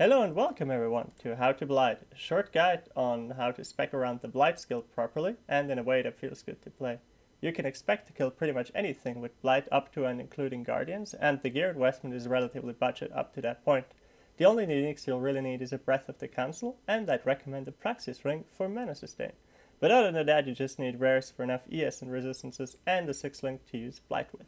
Hello and welcome everyone to How to Blight, a short guide on how to spec around the Blight skill properly and in a way that feels good to play. You can expect to kill pretty much anything with Blight up to and including Guardians, and the gear investment is relatively budget up to that point. The only uniques you'll really need is a Breath of the Council, and I'd recommend a Praxis Ring for mana sustain. But other than that, you just need rares for enough ES and resistances and a 6-link to use Blight with.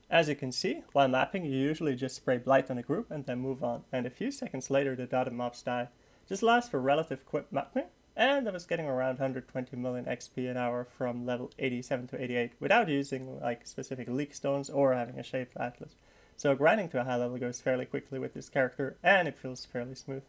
As you can see, while mapping you usually just spray Blight on a group and then move on, and a few seconds later the dotted mobs die. Just lasts for relative quick mapping, and I was getting around 120 million XP an hour from level 87 to 88 without using like specific leak stones or having a shaped atlas. So grinding to a high level goes fairly quickly with this character, and it feels fairly smooth.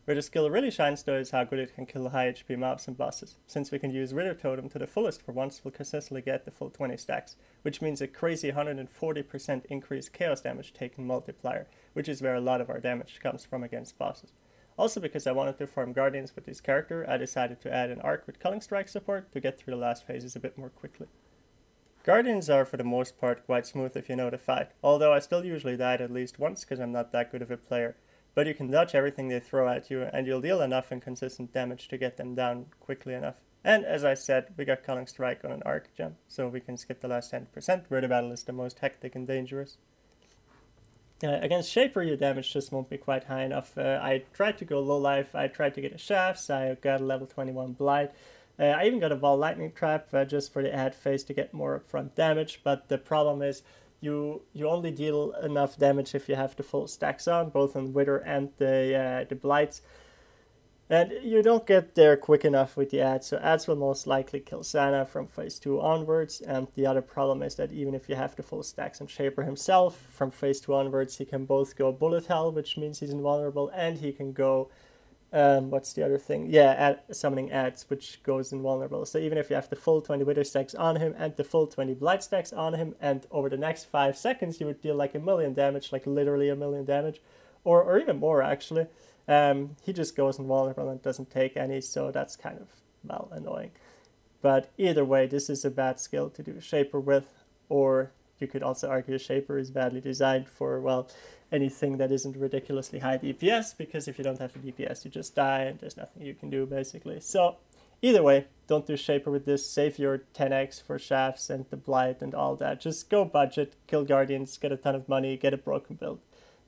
Where the skill really shines though is how good it can kill high HP mobs and bosses. Since we can use Ritter Totem to the fullest for once, we'll consistently get the full 20 stacks, which means a crazy 140% increased chaos damage taken multiplier, which is where a lot of our damage comes from against bosses. Also, because I wanted to farm Guardians with this character, I decided to add an arc with Culling Strike support to get through the last phases a bit more quickly. Guardians are for the most part quite smooth if you know the fight, although I still usually died at least once because I'm not that good of a player. But you can dodge everything they throw at you, and you'll deal enough and consistent damage to get them down quickly enough. And as I said, we got Culling Strike on an arc jump, so we can skip the last 10% where the battle is the most hectic and dangerous. Against Shaper, your damage just won't be quite high enough. I tried to go low life, I tried to get a Shafts, I got a level 21 Blight. I even got a Ball Lightning Trap just for the ad phase to get more upfront damage, but the problem is you only deal enough damage if you have the full stacks on, both on Wither and the Blights. And you don't get there quick enough with the ads, so ads will most likely kill Sana from phase 2 onwards, and the other problem is that even if you have the full stacks on Shaper himself, from phase 2 onwards he can both go Bullet Hell, which means he's invulnerable, and he can go what's the other thing? Yeah, summoning ads, which goes invulnerable. So even if you have the full 20 Wither stacks on him and the full 20 Blight stacks on him, and over the next 5 seconds you would deal like 1,000,000 damage, like literally 1,000,000 damage, or even more actually, he just goes invulnerable and doesn't take any, so that's kind of, well, annoying. But either way, this is a bad skill to do Shaper with, or you could also argue Shaper is badly designed for, well, anything that isn't ridiculously high DPS, because if you don't have the DPS you just die and there's nothing you can do basically. So either way, don't do Shaper with this, save your 10x for Shafts and the Blight and all that. Just go budget, kill Guardians, get a ton of money, get a broken build,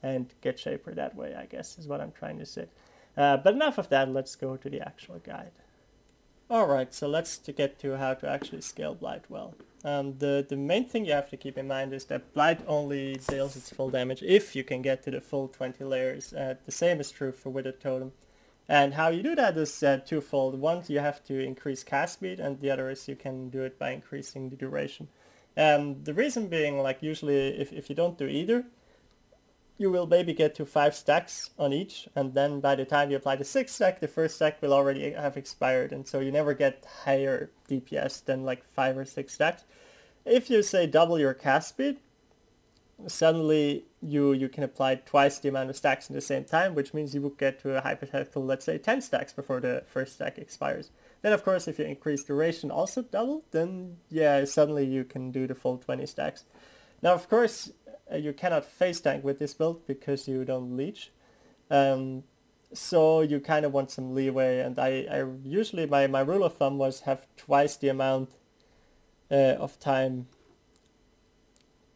and get Shaper that way, I guess is what I'm trying to say. But enough of that, let's go to the actual guide. Alright, so let's get to how to actually scale Blight well. The main thing you have to keep in mind is that Blight only deals its full damage if you can get to the full 20 layers. The same is true for Wither Totem. And how you do that is twofold. One, you have to increase cast speed, and the other is you can do it by increasing the duration. The reason being, like usually if you don't do either, you will maybe get to 5 stacks on each, and then by the time you apply the 6th stack, the first stack will already have expired, and so you never get higher DPS than like 5 or 6 stacks. If you say double your cast speed, suddenly you can apply twice the amount of stacks at the same time, which means you would get to a hypothetical, let's say 10 stacks before the first stack expires. Then of course if you increase duration also double, then yeah, suddenly you can do the full 20 stacks. Now of course, you cannot face tank with this build because you don't leech, so you kind of want some leeway, and I usually my rule of thumb was have twice the amount of time.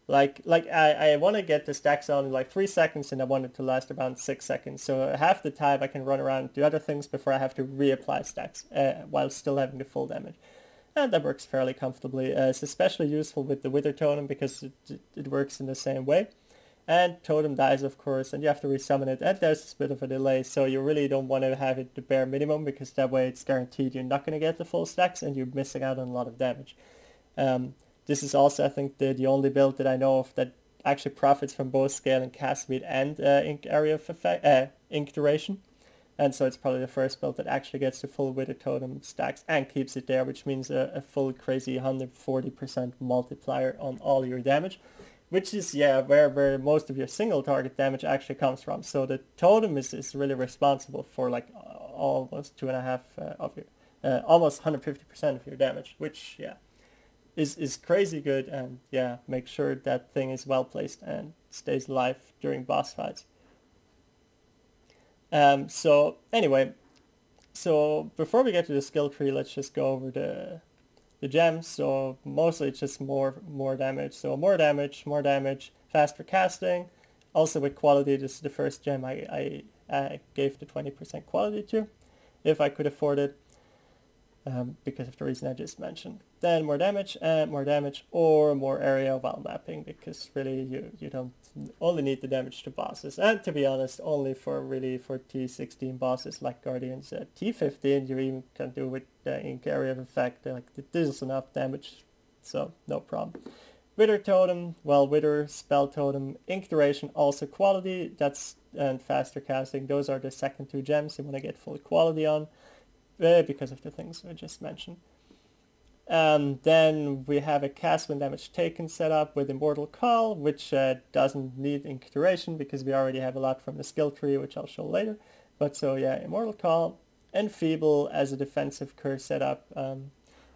Like I want to get the stacks on in like 3 seconds, and I want it to last around 6 seconds, so half the time I can run around and do other things before I have to reapply stacks while still having the full damage. And that works fairly comfortably. It's especially useful with the Wither Totem because it works in the same way. And Totem dies, of course, and you have to resummon it, and there's a bit of a delay, so you really don't want to have it the bare minimum, because that way it's guaranteed you're not going to get the full stacks and you're missing out on a lot of damage. This is also, I think, the only build that I know of that actually profits from both scale and cast speed and ink area of effect, ink duration. And so it's probably the first build that actually gets the full Wither Totem stacks and keeps it there, which means a full crazy 140% multiplier on all your damage, which is, yeah, where most of your single target damage actually comes from. So the Totem is really responsible for like almost 2.5 of your, almost 150% of your damage, which, yeah, is crazy good. And yeah, make sure that thing is well placed and stays alive during boss fights. So anyway, so before we get to the skill tree, let's just go over the gems. So mostly it's just more damage. So more damage, faster casting. Also with quality, this is the first gem I gave the 20% quality to, if I could afford it, because of the reason I just mentioned. Then more damage, or more area while mapping, because really you don't only need the damage to bosses. And to be honest, only for T16 bosses like Guardians. T15 you even can do with the Ink Area of Effect. This is enough damage, so no problem. Wither Totem, well, Wither, Spell Totem, Ink Duration, also quality, and faster casting. Those are the second two gems you want to get full quality on, because of the things I just mentioned. Then we have a cast when damage taken set up with Immortal Call, which doesn't need Ink Duration because we already have a lot from the skill tree, which I'll show later. But so yeah, Immortal Call, Enfeeble as a defensive curse setup.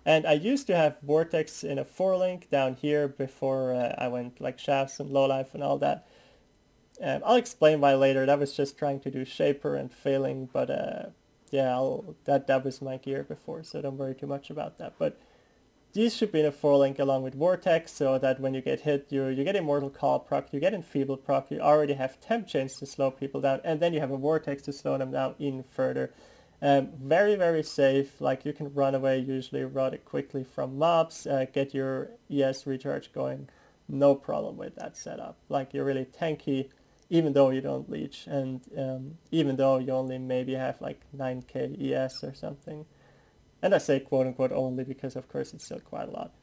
And I used to have Vortex in a 4-link down here before I went like Shafts and Lowlife and all that. I'll explain why later. That was just trying to do Shaper and failing, but yeah, that was my gear before, so don't worry too much about that. But these should be in a 4-link along with Vortex, so that when you get hit, you get Immortal Call proc, you get Enfeeble proc, you already have Temp Chains to slow people down, and then you have a Vortex to slow them down even further. Very, very safe. Like, you can run away usually rather quickly from mobs, get your ES recharge going, no problem with that setup. Like, you're really tanky, even though you don't leech, and even though you only maybe have like 9k ES or something. And I say quote-unquote only because of course it's still quite a lot.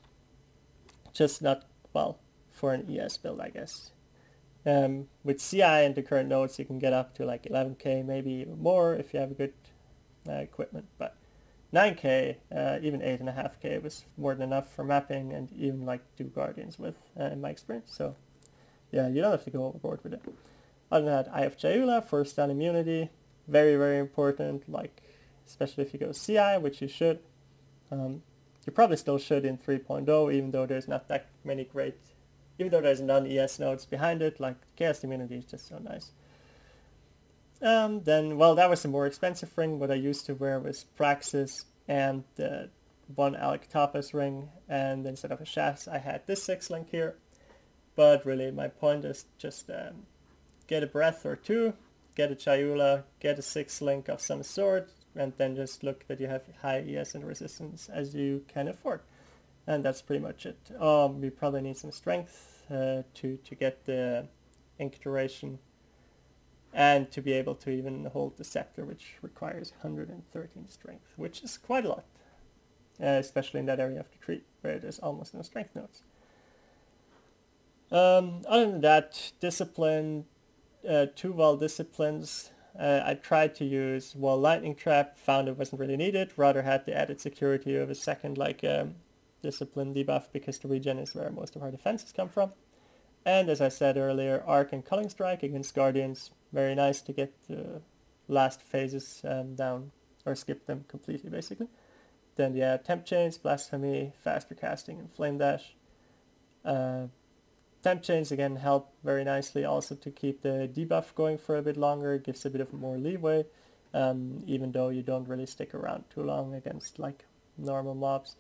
Just not, well, for an ES build, I guess. With CI and the current nodes you can get up to like 11k, maybe even more if you have good equipment, but 9k, even 8.5k was more than enough for mapping and even like do Guardians with, in my experience. So yeah, you don't have to go overboard with it. Other than that, I have Jayula for stun immunity, very, very important, like especially if you go CI, which you should. You probably still should in 3.0, even though there's not that many great, even though there's non-ES nodes behind it, like Chaos Immunity is just so nice. Then, well, that was a more expensive ring. What I used to wear was Praxis and the one Alectopus ring, and instead of a Shafts, I had this 6-link here. But really, my point is just get a Breath or two, get a Chayula, get a 6-link of some sort, and then just look that you have high ES and resistance as you can afford. And that's pretty much it. We probably need some strength to get the Ink Duration and to be able to even hold the Scepter, which requires 113 strength, which is quite a lot, especially in that area of the tree where there's almost no strength nodes. Other than that, discipline, 2 wall disciplines. I tried to use wall lightning trap, found it wasn't really needed, rather had the added security of a second like discipline debuff because the regen is where most of our defenses come from. And as I said earlier, Arc and Culling Strike against Guardians, very nice to get the last phases down, or skip them completely basically. Then yeah, Temp Chains, Blasphemy, faster casting, and Flame Dash. Temp Chains again help very nicely also to keep the debuff going for a bit longer, gives a bit of more leeway, even though you don't really stick around too long against like normal mobs.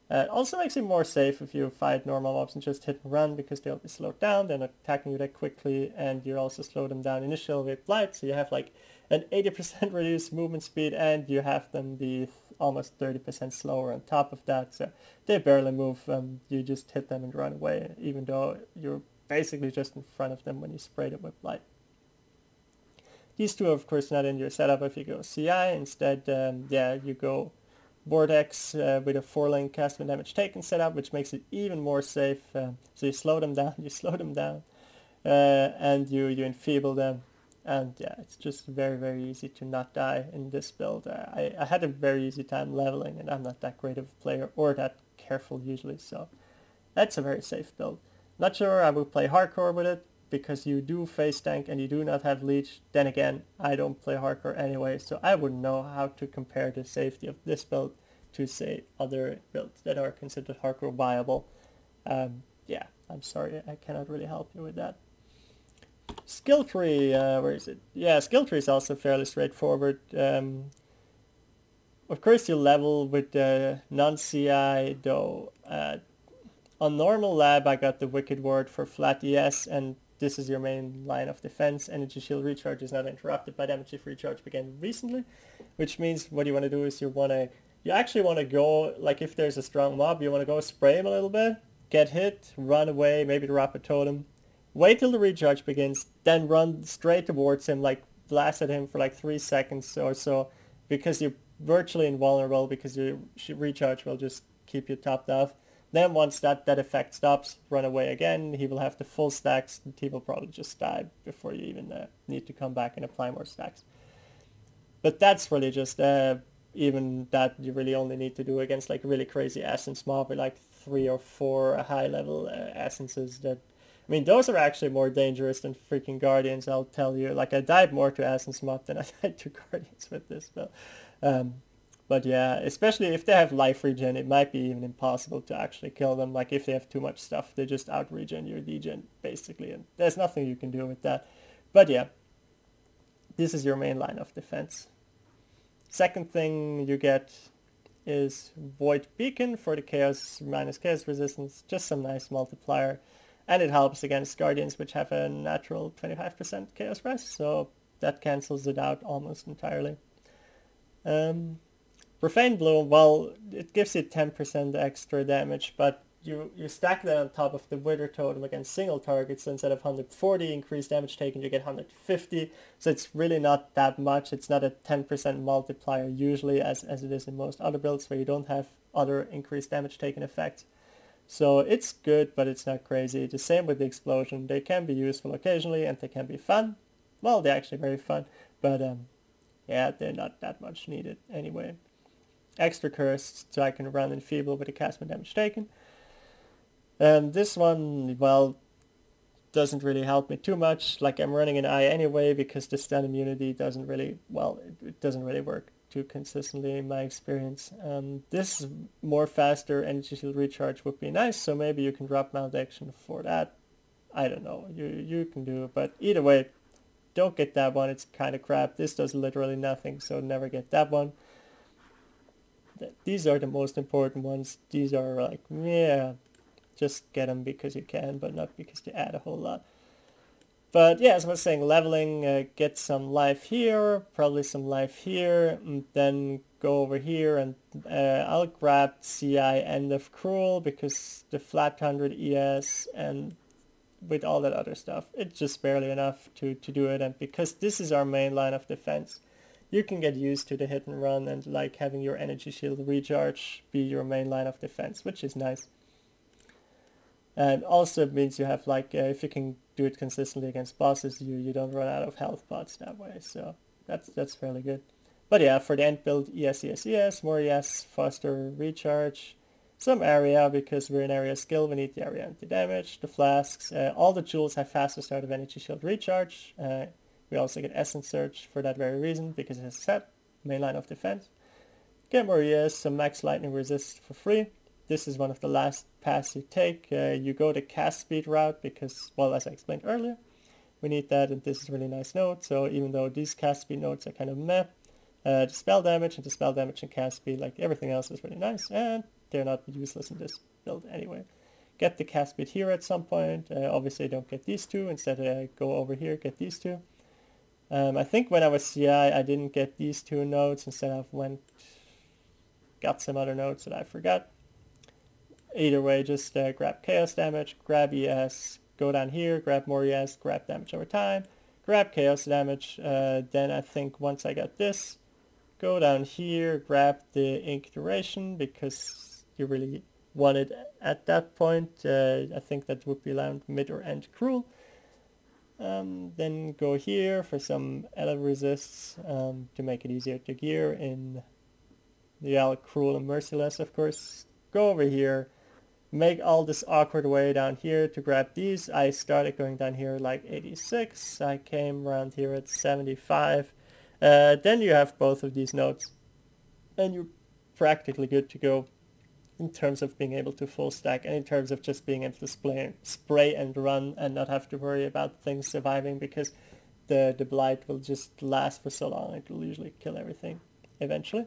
It also makes it more safe if you fight normal mobs and just hit and run, because they'll be slowed down, they're not attacking you that quickly, and you also slow them down initially with Blight, so you have like an 80% reduced movement speed, and you have them be almost 30% slower on top of that, so they barely move. You just hit them and run away, even though you're basically just in front of them when you spray them with Blight. These two are of course not in your setup if you go CI. Instead, yeah, you go Vortex with a 4-link cast when damage taken setup, which makes it even more safe. So you slow them down, and you enfeeble them. And yeah, it's just very, very easy to not die in this build. I had a very easy time leveling, and I'm not that great of a player or that careful usually, so that's a very safe build. Not sure I would play hardcore with it, because you do face tank and you do not have leech. Then again, I don't play hardcore anyway, so I wouldn't know how to compare the safety of this build to, say, other builds that are considered hardcore viable. Yeah, I'm sorry, I cannot really help you with that. Skill tree, where is it? Yeah, skill tree is also fairly straightforward. Of course, you level with the non-CI, though. On normal lab, I got the Wicked Word for flat ES, and this is your main line of defense. Energy shield recharge is not interrupted by damage if recharge began recently, which means what you want to do is you actually want to go, like if there's a strong mob, you want to go spray him a little bit, get hit, run away, maybe drop a totem, wait till the recharge begins, then run straight towards him, like blast at him for like 3 seconds or so, because you're virtually invulnerable because your recharge will just keep you topped off. Then once that effect stops, run away again. He will have the full stacks, and he will probably just die before you even need to come back and apply more stacks. But that's really just even that you really only need to do against like really crazy essence mob with like 3 or 4 high level essences that, I mean, those are actually more dangerous than freaking Guardians, I'll tell you. Like, I died more to essence mob than I died to Guardians with this spell. But yeah, especially if they have life regen, it might be even impossible to actually kill them. Like if they have too much stuff, they just out regen your degen basically, and there's nothing you can do with that. But yeah, this is your main line of defense. Second thing you get is Void Beacon for the chaos minus chaos resistance, just some nice multiplier, and it helps against Guardians which have a natural 25% chaos rest, so that cancels it out almost entirely. Profane Blow, well, it gives you 10% extra damage, but you stack that on top of the Wither Totem against single targets, so instead of 140 increased damage taken, you get 150, so it's really not that much. It's not a 10% multiplier usually, as it is in most other builds where you don't have other increased damage taken effects. So it's good, but it's not crazy. The same with the Explosion. They can be useful occasionally, and they can be fun. Well, they're actually very fun, but yeah, they're not that much needed anyway. Extra curse, so I can run Enfeeble with the castment damage taken. This one, well, doesn't really help me too much. Like, I'm running an eye anyway because the stun immunity doesn't really, well, it doesn't really work too consistently in my experience. This more faster energy shield recharge would be nice, so maybe you can drop malediction for that. I don't know, you can do it, but either way, don't get that one, it's kind of crap. This does literally nothing, so never get that one. These are the most important ones. These are like, yeah, just get them because you can, but not because they add a whole lot. But yeah, as I was saying, leveling, get some life here, probably some life here, and then go over here, and I'll grab CI End of Cruel because the flat 100 ES and with all that other stuff, it's just barely enough to do it, and because this is our main line of defense, you can get used to the hit and run and like having your energy shield recharge be your main line of defense, which is nice. And also it means you have like, if you can do it consistently against bosses, you don't run out of health pots that way, so that's fairly good. But yeah, for the end build, ES, more ES, faster recharge, some area, because we're in area skill, we need the area anti-damage, the flasks, all the jewels have faster start of energy shield recharge. We also get Essence Surge for that very reason, because it has set, main line of defense. Get more ES, some max lightning resist for free. This is one of the last paths you take. You go the cast speed route because, well, as I explained earlier, we need that, and this is a really nice node. So even though these cast speed nodes are kind of meh, the spell damage and cast speed, like everything else, is really nice, and they're not useless in this build anyway. Get the cast speed here at some point. Obviously don't get these two. Instead go over here, get these two. I think when I was CI, I didn't get these two nodes. Instead I got some other nodes that I forgot. Either way, just grab chaos damage, grab ES, go down here, grab more ES, grab damage over time, grab chaos damage. Then I think once I got this, go down here, grab the ink duration because you really want it at that point. I think that would be around mid or end cruel. Then go here for some ele resists to make it easier to gear in the cruel and merciless, of course. Go over here, make all this awkward way down here to grab these. I started going down here like 86. I came around here at 75. Then you have both of these nodes, and you're practically good to go. in terms of being able to full stack and in terms of just being able to spray and run and not have to worry about things surviving, because the Blight will just last for so long. It will usually kill everything eventually.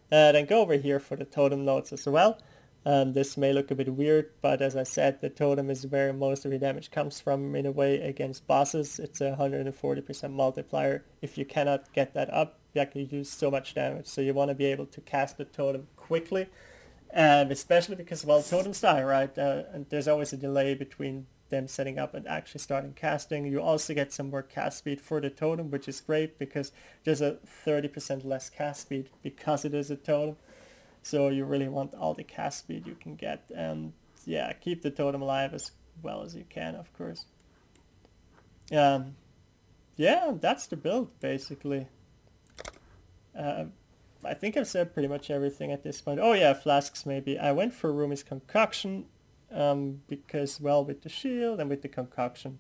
Then go over here for the totem nodes as well. This may look a bit weird, but as I said, the totem is where most of your damage comes from in a way against bosses. It's a 140% multiplier. If you cannot get that up, you actually use so much damage. So you want to be able to cast the totem quickly, especially because, well, totems die, right? And there's always a delay between them setting up and actually starting casting. You also get some more cast speed for the totem, which is great because there's a 30% less cast speed because it is a totem. So you really want all the cast speed you can get, and yeah, keep the totem alive as well as you can, of course. Yeah, that's the build basically. I think I've said pretty much everything at this point. Oh yeah, flasks maybe. I went for Rumi's Concoction because, well, with the shield and with the Concoction,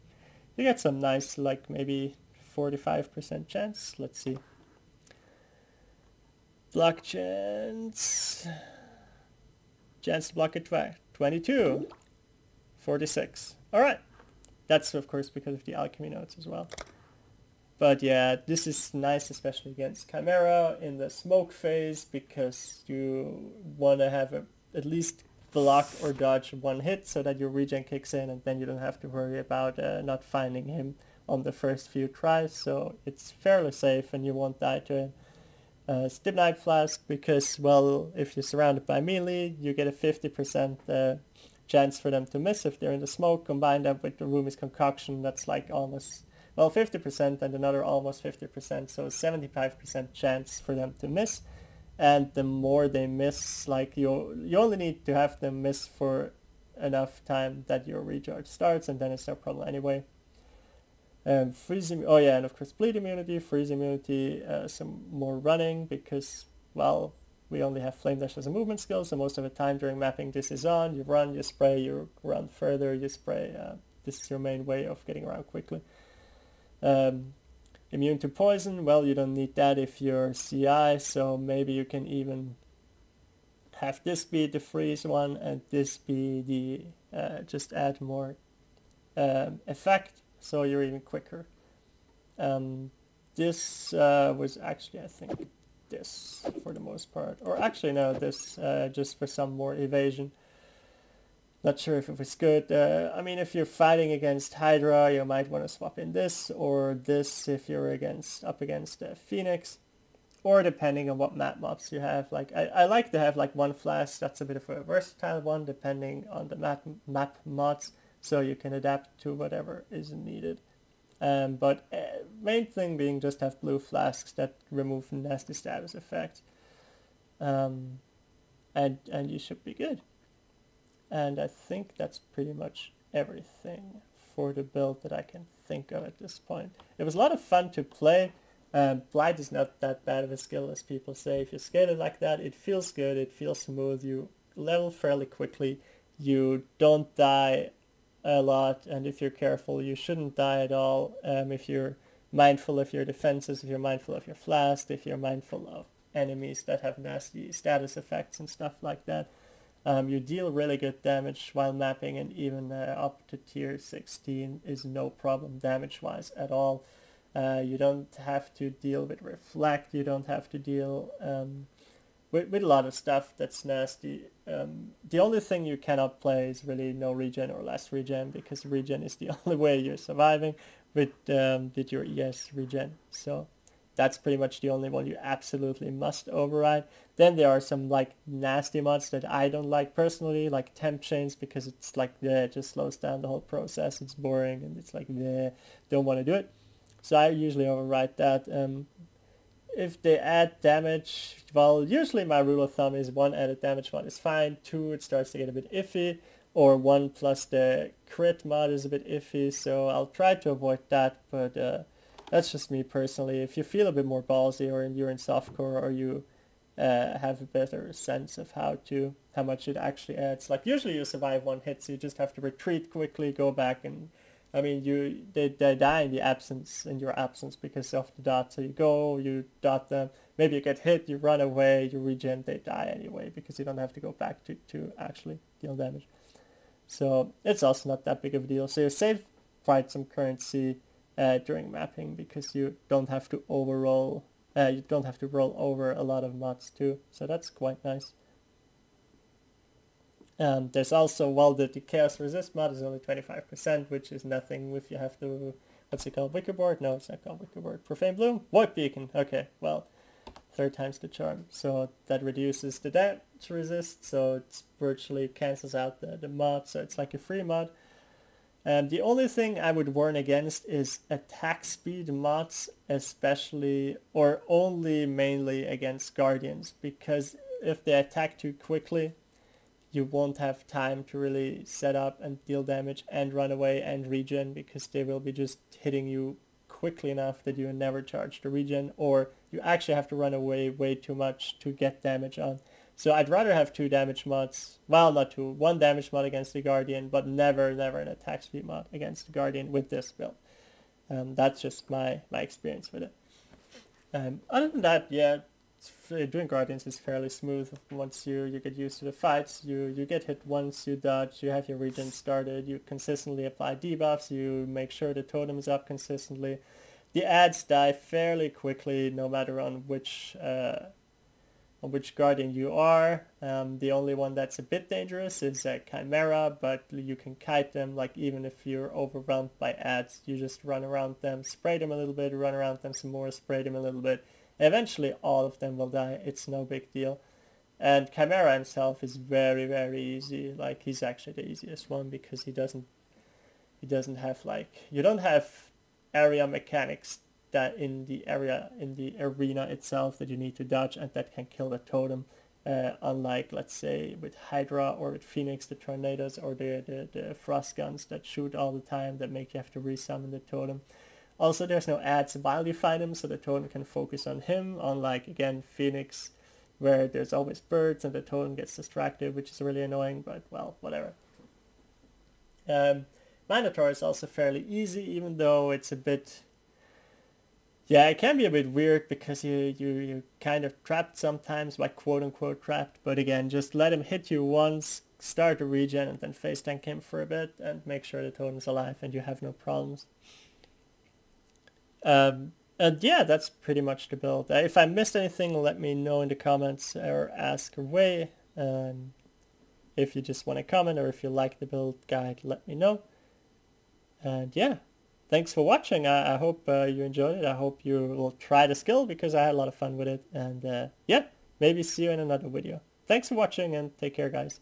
you get some nice, like maybe 45% chance. Let's see. Block chance. Chance to block it 22. 46. Alright. That's of course because of the alchemy notes as well. But yeah, this is nice especially against Chimera in the smoke phase, because you want to have at least block or dodge one hit so that your regen kicks in, and then you don't have to worry about not finding him on the first few tries. So it's fairly safe and you won't die to him. Stibnite Flask because, well, if you're surrounded by melee, you get a 50% chance for them to miss if they're in the smoke. Combine that with the Rumi's Concoction, that's like almost, well, 50% and another almost 50%, so 75% chance for them to miss. And the more they miss, like you only need to have them miss for enough time that your recharge starts, and then it's no problem anyway. Freeze, oh yeah, and of course bleed immunity, freeze immunity, some more running because, well, we only have Flame Dash as a movement skill, so most of the time during mapping this is on. You run, you spray, you run further, you spray. This is your main way of getting around quickly. Immune to poison, well, you don't need that if you're CI, so maybe you can even have this be the freeze one and this be the, just add more effect. So you're even quicker. This was actually, I think, this for the most part. Or actually, no, this just for some more evasion. Not sure if it was good. I mean, if you're fighting against Hydra, you might want to swap in this or this if you're up against Phoenix. Or depending on what map mobs you have. Like I like to have like one flask. That's a bit of a versatile one depending on the map mods. So you can adapt to whatever is needed. But main thing being just have blue flasks that remove nasty status effects. And you should be good. And I think that's pretty much everything for the build that I can think of at this point. It was a lot of fun to play. Blight is not that bad of a skill as people say. If you scale it like that, it feels good, it feels smooth, you level fairly quickly, you don't die a lot, and if you're careful you shouldn't die at all. If you're mindful of your defenses, if you're mindful of your flask, if you're mindful of enemies that have nasty status effects and stuff like that, you deal really good damage while mapping, and even up to tier 16 is no problem damage wise at all. You don't have to deal with reflect, you don't have to deal with a lot of stuff that's nasty. The only thing you cannot play is really no regen or less regen, because regen is the only way you're surviving with your ES regen. So that's pretty much the only one you absolutely must override. Then there are some like nasty mods that I don't like personally, like temp chains, because it's like it just slows down the whole process. It's boring and it's like don't want to do it. So I usually override that. If they add damage, well, usually my rule of thumb is 1 added damage mod is fine, 2 it starts to get a bit iffy, or 1 plus the crit mod is a bit iffy, so I'll try to avoid that, but that's just me personally. If you feel a bit more ballsy, or you're in softcore, or you have a better sense of how much it actually adds, like usually you survive 1 hit, so you just have to retreat quickly, go back and I mean, they die in your absence because of the dot. So you go, you dot them, maybe you get hit, you run away, you regen, they die anyway because you don't have to go back to actually deal damage. So it's also not that big of a deal. So you save quite some currency during mapping because you don't have to overroll. You don't have to roll over a lot of mods too. So that's quite nice. There's also, well, the chaos resist mod is only 25%, which is nothing if you have to, what's it called, wicker board? No, it's not called wicker board. Profane bloom? Void beacon. Okay, well, 3rd time's the charm. So that reduces the damage resist, so it virtually cancels out the mod, so it's like a free mod. The only thing I would warn against is attack speed mods, especially, or only mainly against guardians, because if they attack too quickly, you won't have time to really set up and deal damage and run away and regen, because they will be just hitting you quickly enough that you never charge the regen, or you actually have to run away way too much to get damage on. So I'd rather have 2 damage mods, well, not 2, 1 damage mod against the Guardian, but never an attack speed mod against the Guardian with this build. That's just my experience with it. Other than that, yeah, doing Guardians is fairly smooth. Once you get used to the fights, you get hit once, you dodge, you have your regen started, you consistently apply debuffs, you make sure the totem is up consistently. The ads die fairly quickly no matter on which Guardian you are. The only one that's a bit dangerous is Chimera, but you can kite them, like even if you're overwhelmed by ads, you just run around them, spray them a little bit, run around them some more, spray them a little bit. Eventually all of them will die, it's no big deal. And Chimera himself is very, very easy. Like, he's actually the easiest one because he doesn't have, like, you don't have area mechanics that in the arena itself that you need to dodge and that can kill the totem, unlike, let's say, with Hydra or with Phoenix, the tornadoes, or the frost guns that shoot all the time that make you have to resummon the totem. Also, there's no ads while you fight him, so the totem can focus on him, unlike, again, Phoenix, where there's always birds and the totem gets distracted, which is really annoying, but, well, whatever. Minotaur is also fairly easy, even though it's a bit... Yeah, it can be a bit weird because you're kind of trapped sometimes, like quote-unquote trapped, but again, just let him hit you once, start a regen, and then face tank him for a bit, and make sure the totem's alive, and you have no problems. And yeah, that's pretty much the build. If I missed anything, let me know in the comments or ask away. If you just want to comment or if you like the build guide, let me know. And yeah, thanks for watching. I hope you enjoyed it. I hope you will try the skill because I had a lot of fun with it. And yeah, maybe see you in another video. Thanks for watching and take care, guys.